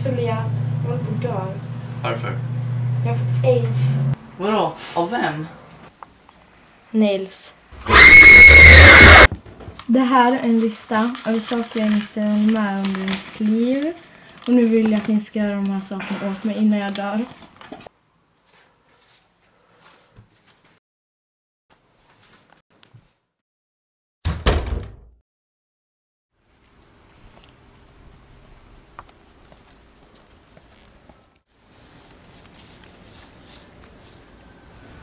också, Elias. Jag håller på att dö. Varför? Jag har fått AIDS. Vadå? Av vem? Nils. Det här är en lista över saker jag inte är med under mitt liv. Och nu vill jag att ni ska göra de här sakerna åt mig innan jag dör.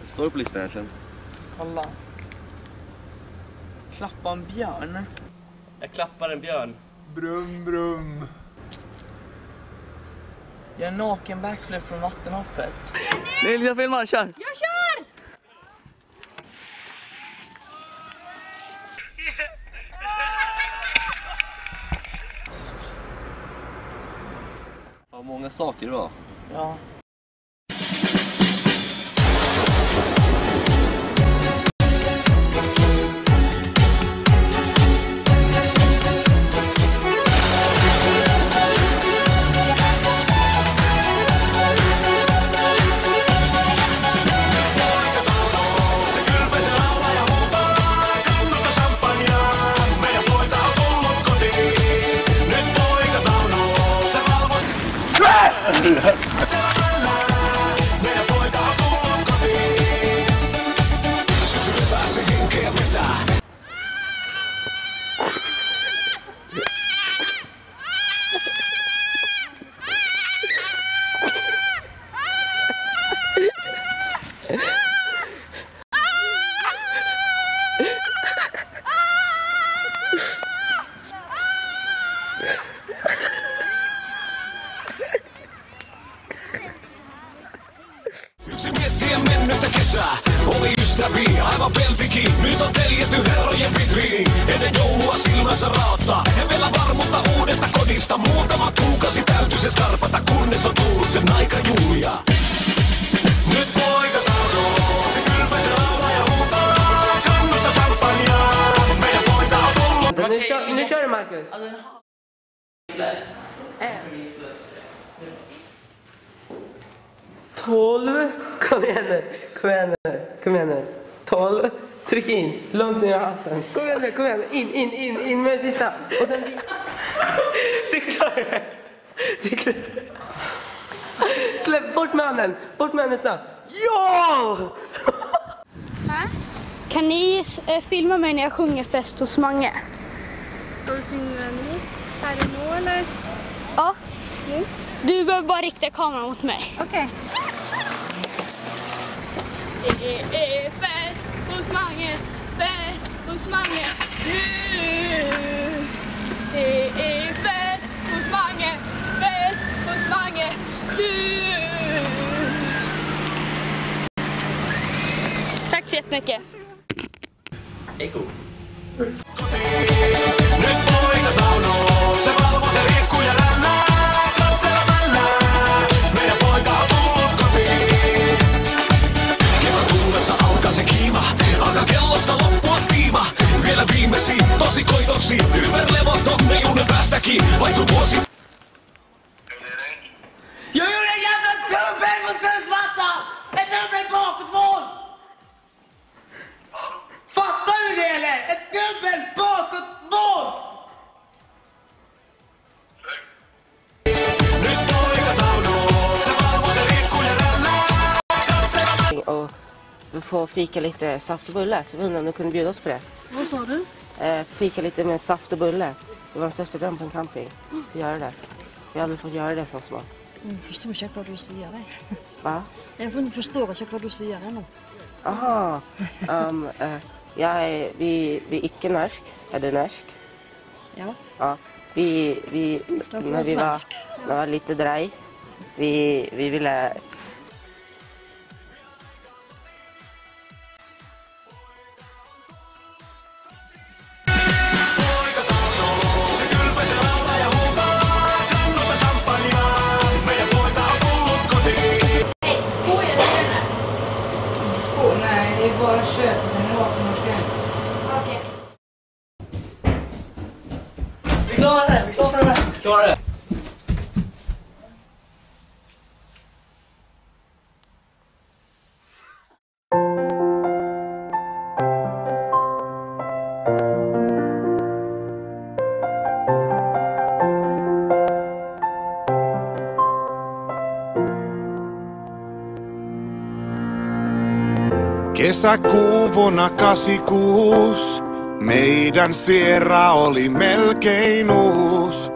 Står det på listan egentligen? Kolla. Klappa en björn. Jag klappar en björn. Brum brum. Jag är naken backflip från vattenhoppet. Nils, jag filmar, kör! Jag kör! Vad många saker det var. Ja. Oli ystäviä, aivan peltikin. Nyt on teljetty herrojen vitriiniin. Ennen joulua silmänsä raottaa. En vielä varmuutta uudesta kodista. Muutama kuukausi täytyy se skarpata, kunnes on tullut sen aika Julia. Nyt poika sanoo, se kylpää, se laulaa ja huutaa. Kannusta champagnea, meidän poika on tullut. Nu kör du, Marcus. 12. Kom igen nu. Kom igen nu. Kom igen nu. 12. Tryck in. Långt ner i halsen. Kom igen nu. Kom igen nu. In med det sista. Och sen... Det klarar jag. Det klarar jag. Släpp bort med handen. Bort med handen snabbt. Ja! Kan ni filma mig när jag sjunger Fest hos Mange? Ska du synga nu? Här är nu eller? Ja. Du behöver bara rikta kameran mot mig. Okej. Det är fest hos Mange, fest hos Mange. Det är fest hos Mange, fest hos Mange. Tack så jättemycket. Eko. Nyt poika sanoo, se valvoo se riikkuu ja rännää. Katsella männää, meidän poika on tullut kotiin. Kevään tullessa alkaa se kiima, alkaa kellosta loppua tiima. Vielä viimeisiin tosikoitoksiin, ympärlevoton ne junnen päästäkin. Vaihtuu vuosi. Jag gjorde en jävla dubbel på snösmattan! En dubbel bakåtmål! Fattar du det eller? Ett dubbel bakåtmål! Nyt poika sanoo, se valvoo se riikkuu ja rännää. Och vi får fika lite saft och bulle, så vi undrar om du kunde bjuda oss på det. Vad sa du? Fika lite med saft och bulle. Det var den största dröm på en camping. Vi gör det. Vi har aldrig fått göra det som små. Jeg forstår ikke, hva du sier der. Va? Jeg forstår ikke, hva du sier der nå. Aha. Vi är icke-norsk. Är du norsk? Ja. Ja. Vi när vi var lite drej. Vi ville... Poika sanoo, se kylpää, se laulaa ja huutaa. Kannusta champagnea, meidän poika on tullut kotiin. Får jag det? Nej, det är bara köp och sen är det 18-årsgräns. Okej. Vi klarar det! Vi klarar det! Kesäkuu vuonna 86. Meidän Sierra oli melkein uus.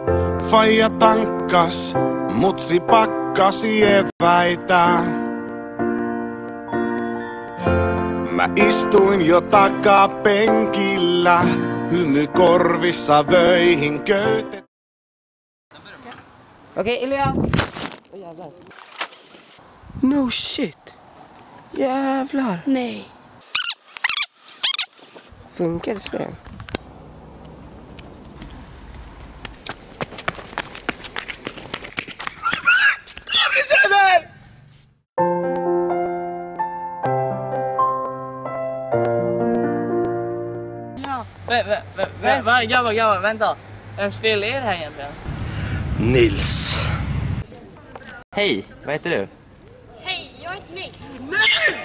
Faija tankkas, mutsi pakkasi eväitä. Mä istuin jo takapenkillä, hymy korvissa vöihin köytet. Okej, Ilja. Åh jävlar. No shit. Jävlar. Nej. Funkar det spel? Grabbar, vänta. Vems fel är det här egentligen? Nils. Hej, vad heter du? Hej, jag heter Nils. Nej!